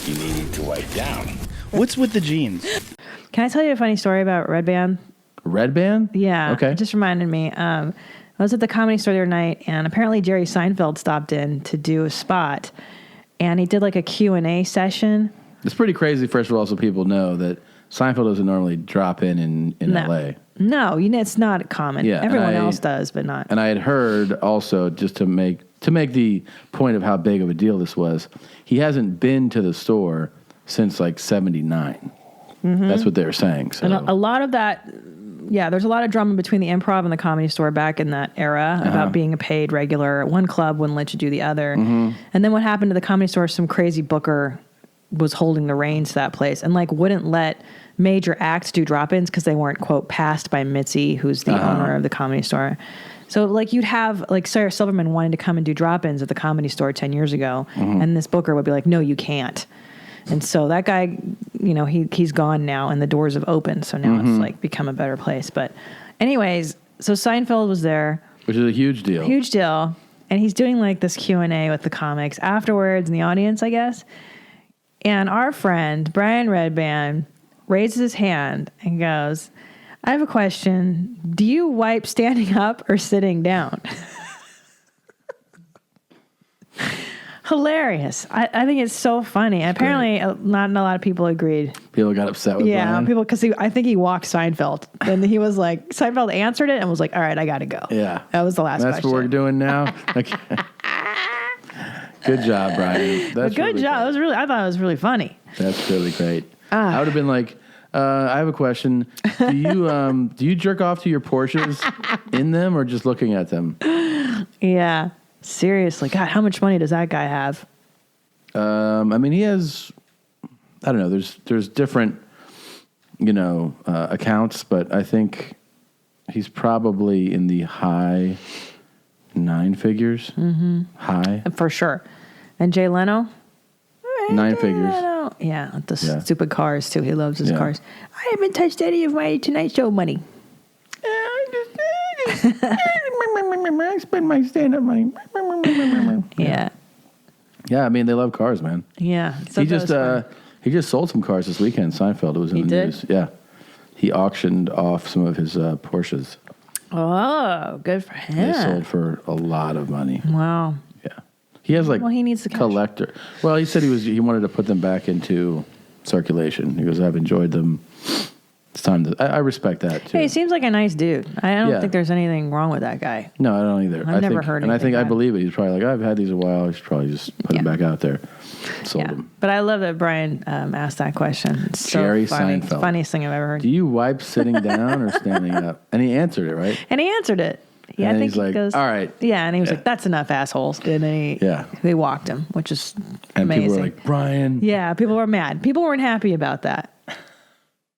You need to wipe down. What's with the jeans? Can I tell you a funny story about Redban? Redban? Yeah. Okay. It just reminded me. I was at the Comedy Store the other night, and apparently Jerry Seinfeld stopped in to do a spot, and he did like a Q&A session. It's pretty crazy, first of all, so people know that Seinfeld doesn't normally drop in L.A. No, it's not common. Yeah, everyone else does, but not. And I had heard also, just to make the point of how big of a deal this was, he hasn't been to the store since like 79. Mm-hmm. That's what they were saying. So. And a lot of that, there's a lot of drama between the Improv and the Comedy Store back in that era about being a paid regular. One club wouldn't let you do the other. Mm-hmm. And then what happened to the Comedy Store, some crazy booker was holding the reins to that place and like wouldn't let major acts do drop-ins because they weren't, quote, passed by Mitzi, who's the owner of the Comedy Store. So like you'd have like Sarah Silverman wanting to come and do drop-ins at the Comedy Store 10 years ago, and this booker would be like, no, you can't. And so that guy, he's gone now and the doors have opened. So now it's like become a better place. But anyways, so Seinfeld was there. Which is a huge deal. Huge deal. And he's doing like this Q&A with the comics afterwards in the audience, I guess. And our friend, Brian Redban, raises his hand and goes, I have a question. Do you wipe standing up or sitting down? Hilarious. I think it's so funny. Apparently, not a lot of people agreed. People got upset with Brian. People, because I think he walked Seinfeld. And he was like, Seinfeld answered it and was like, all right, I got to go. Yeah. That was the last question. That's what we're doing now? Okay. Good job, Brian. Good job. Great. I thought it was really funny. That's really great. I would have been like, I have a question. Do you jerk off to your Porsches in them or just looking at them? Yeah. Seriously. God, how much money does that guy have? I mean, he has, I don't know, there's different, accounts, but I think he's probably in the high 9 figures. Mm-hmm. High. For sure. And Jay Leno? 9 figures. Yeah, stupid cars, too. He loves his cars. I haven't touched any of my Tonight Show money. I spend my stand-up money. Yeah. Yeah, I mean, they love cars, man. Yeah. So he just sold some cars this weekend, Seinfeld. It was in the news. Yeah. He auctioned off some of his Porsches. Oh, good for him. They sold for a lot of money. Wow. Yeah. He has he needs the cash. Collector. Well, he said he wanted to put them back into circulation. He goes, I've enjoyed them. It's time to. I respect that too. Hey, he seems like a nice dude. I don't think there's anything wrong with that guy. No, I don't either. I've never heard anything. And I believe it. He's probably like, I've had these a while. I should probably just put them back out there. Sold them. But I love that Brian asked that question. It's Jerry so funny. Seinfeld. It's the funniest thing I've ever heard. Do you wipe sitting down or standing up? And he answered it, right? And he answered it. Yeah, and I think he's like, goes, all right. Yeah, and he was like, that's enough, assholes. And then he walked him, which is and amazing. People were like, Brian. Yeah, people were mad. People weren't happy about that.